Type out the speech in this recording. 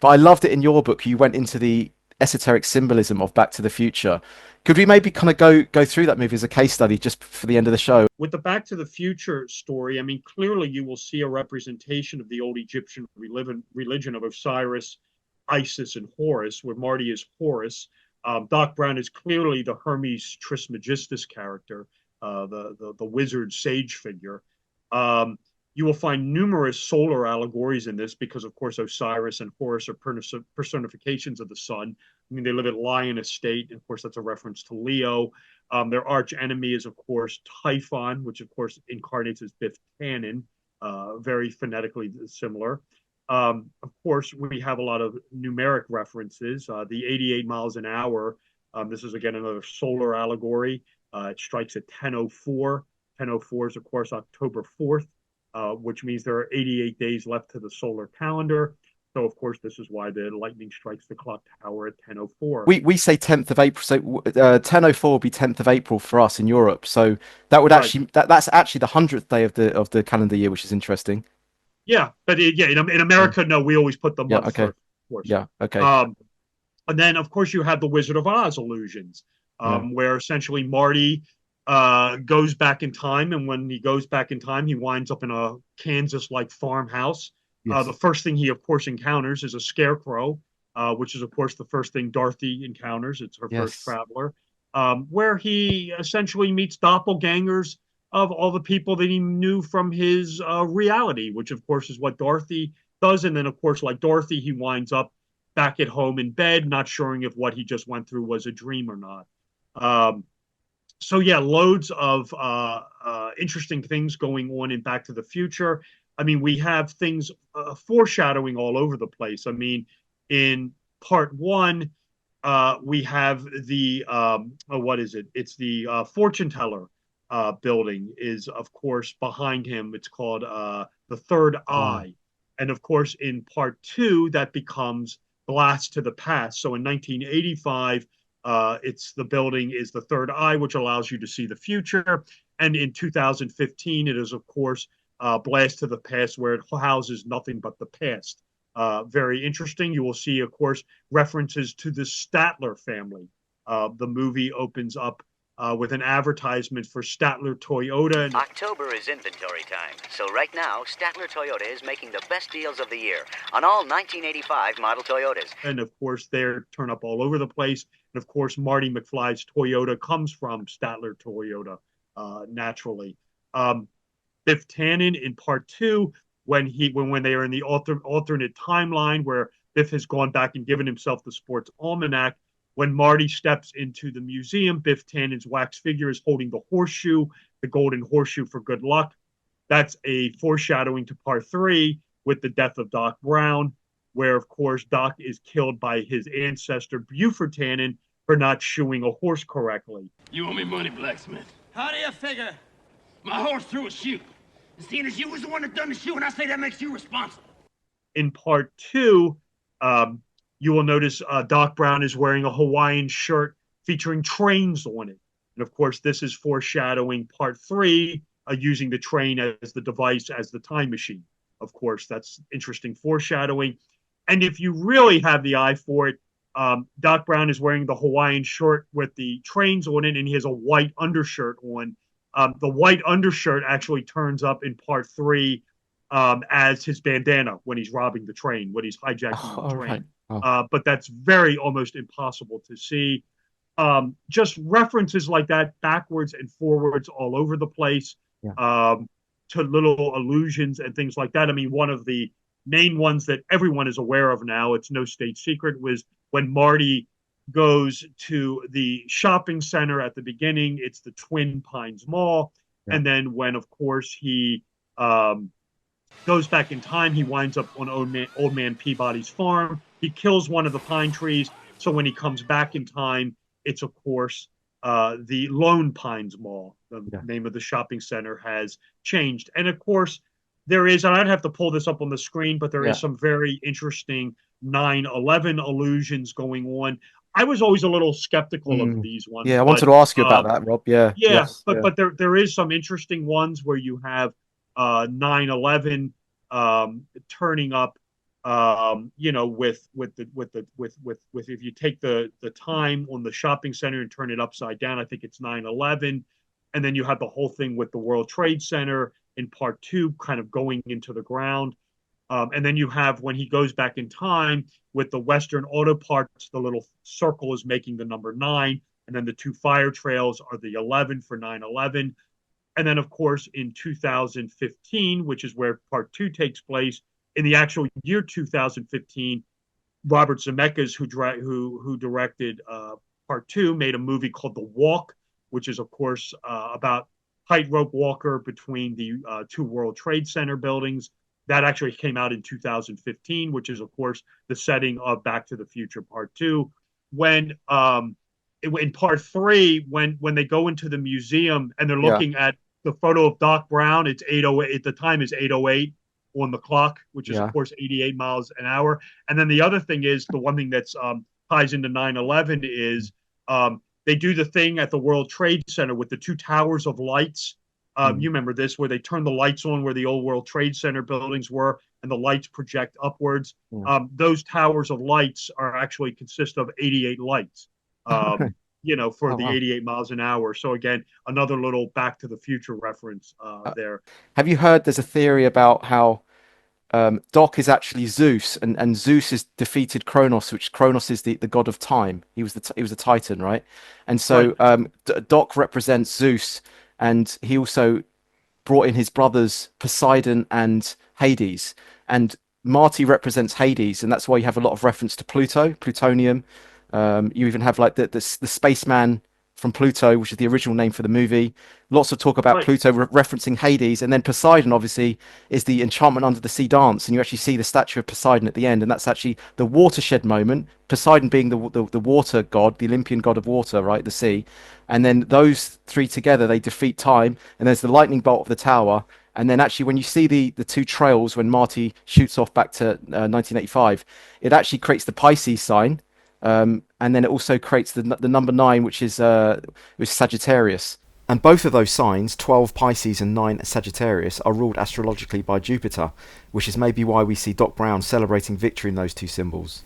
But I loved it in your book. You went into the esoteric symbolism of Back to the Future. Could we maybe kind of go through that movie as a case study just for the end of the show? With the Back to the Future story, I mean, clearly you will see a representation of the old Egyptian religion of Osiris, Isis, and Horus, where Marty is Horus. Doc Brown is clearly the Hermes Trismegistus character, the wizard sage figure. Um, you will find numerous solar allegories in this because, of course, Osiris and Horus are personifications of the sun. I mean, they live at Lion Estate, and of course, that's a reference to Leo. Their arch enemy is, of course, Typhon, which, of course, incarnates as Biff Tannen, very phonetically similar. Of course, we have a lot of numeric references. The 88 miles an hour, this is, again, another solar allegory. It strikes at 10:04. 10:04 is, of course, October 4th, which means there are 88 days left to the solar calendar. So, of course, this is why the lightning strikes the clock tower at 10:04. We say 10th of April, so 10:04 will be 10th of April for us in Europe. So that would Right. actually that's actually the 100th day of the calendar year, which is interesting. Yeah. But yeah, in Yeah. America, no, we always put the Yeah. month Okay. first, of course. Yeah. Okay. Um, and then, of course, you have the Wizard of Oz illusions, Yeah. where essentially Marty goes back in time. And when he goes back in time, he winds up in a Kansas like farmhouse. The Yes. first thing he, of course, encounters is a scarecrow, which is, of course, the first thing Dorothy encounters. It's her first Yes. traveler, where he essentially meets doppelgangers of all the people that he knew from his reality, which, of course, is what Dorothy does. And then, of course, like Dorothy, he winds up back at home in bed, not sure if what he just went through was a dream or not. Um, so yeah, loads of interesting things going on in Back to the Future. I mean, we have things foreshadowing all over the place. I mean, in part one, we have the what is it? It's the fortune teller building is of course behind him. It's called the Third Oh. Eye, and of course in part two that becomes Blast to the Past. So in 1985, it's the building is the Third Eye, which allows you to see the future. And in 2015, it is, of course, Blast to the Past, where it houses nothing but the past. Very interesting. You will see, of course, references to the Statler family. The movie opens up with an advertisement for Statler Toyota. And October is inventory time, so right now, Statler Toyota is making the best deals of the year on all 1985 model Toyotas. And of course, they're turn up all over the place. And of course, Marty McFly's Toyota comes from Statler Toyota, naturally. Um, Biff Tannen in part two, when they are in the alternate timeline where Biff has gone back and given himself the sports almanac. When Marty steps into the museum, Biff Tannen's wax figure is holding the horseshoe, the golden horseshoe for good luck. That's a foreshadowing to part three with the death of Doc Brown, where, of course, Doc is killed by his ancestor, Buford Tannen, for not shoeing a horse correctly. You owe me money, blacksmith. How do you figure? My horse threw a shoe. And seeing as you was the one that done the shoe, and I say that makes you responsible. In part two, you will notice Doc Brown is wearing a Hawaiian shirt featuring trains on it. And of course, this is foreshadowing part three, using the train as the device, as the time machine. Of course, that's interesting foreshadowing. And if you really have the eye for it, Doc Brown is wearing the Hawaiian shirt with the trains on it, and he has a white undershirt on. The white undershirt actually turns up in part three as his bandana when he's robbing the train, when he's hijacking Oh, the all right. train. Oh. But that's very almost impossible to see. Just references like that, backwards and forwards, all over the place, Yeah. to little allusions and things like that. I mean, one of the main ones that everyone is aware of now, it's no state secret, was when Marty goes to the shopping center at the beginning. It's the Twin Pines Mall. Yeah. And then when, of course, he goes back in time, he winds up on Old Man Peabody's farm. He kills one of the pine trees. So when he comes back in time, it's, of course, the Lone Pines Mall. The name of the shopping center has changed. And, of course, there is, and I'd have to pull this up on the screen, but there is some very interesting 9/11 allusions going on. I was always a little skeptical of these ones. Yeah, I wanted to ask you about that, Rob. Yeah. Yeah, Yes. but Yeah. but there is some interesting ones where you have 9/11 turning up with if you take the time on the shopping center and turn it upside down, I think it's 9/11, and then you have the whole thing with the World Trade Center in part two, kind of going into the ground. And then you have when he goes back in time with the Western Auto Parts, the little circle is making the number nine, and then the two fire trails are the 11 for 9/11. And then, of course, in 2015, which is where part two takes place, in the actual year 2015, Robert Zemeckis, who directed part two, made a movie called The Walk, which is, of course, about tightrope walker between the two World Trade Center buildings. That actually came out in 2015, which is, of course, the setting of Back to the Future Part Two. When in Part Three, when they go into the museum and they're Yeah. looking at the photo of Doc Brown, it's 8:08. At the time is 8:08 on the clock, which is, Yeah. of course, 88 miles an hour. And then the other thing is the one thing that's ties into 9/11 is they do the thing at the World Trade Center with the two towers of lights. You remember this, where they turn the lights on where the old World Trade Center buildings were, and the lights project upwards. Those towers of lights are actually consist of 88 lights, for Oh, the wow. 88 miles an hour. So again, another little Back to the Future reference there. Have you heard there's a theory about how Doc is actually Zeus, and Zeus has defeated Kronos, which Kronos is the god of time. He was a Titan, right? And so Right. Doc represents Zeus, and he also brought in his brothers Poseidon and Hades, and Marty represents Hades, and that's why you have a lot of reference to Pluto, plutonium. You even have like the spaceman from Pluto, which is the original name for the movie. Lots of talk about Right. Pluto referencing Hades, and then Poseidon obviously is the enchantment under the sea dance, and you actually see the statue of Poseidon at the end, and that's actually the watershed moment. Poseidon being the water god, the Olympian god of water, right, the sea, and then those three together they defeat time, and there's the lightning bolt of the tower. And then actually, when you see the two trails when Marty shoots off back to 1985, it actually creates the Pisces sign, and then it also creates the number nine, which is Sagittarius. And both of those signs, 12 Pisces and 9 Sagittarius, are ruled astrologically by Jupiter, which is maybe why we see Doc Brown celebrating victory in those two symbols.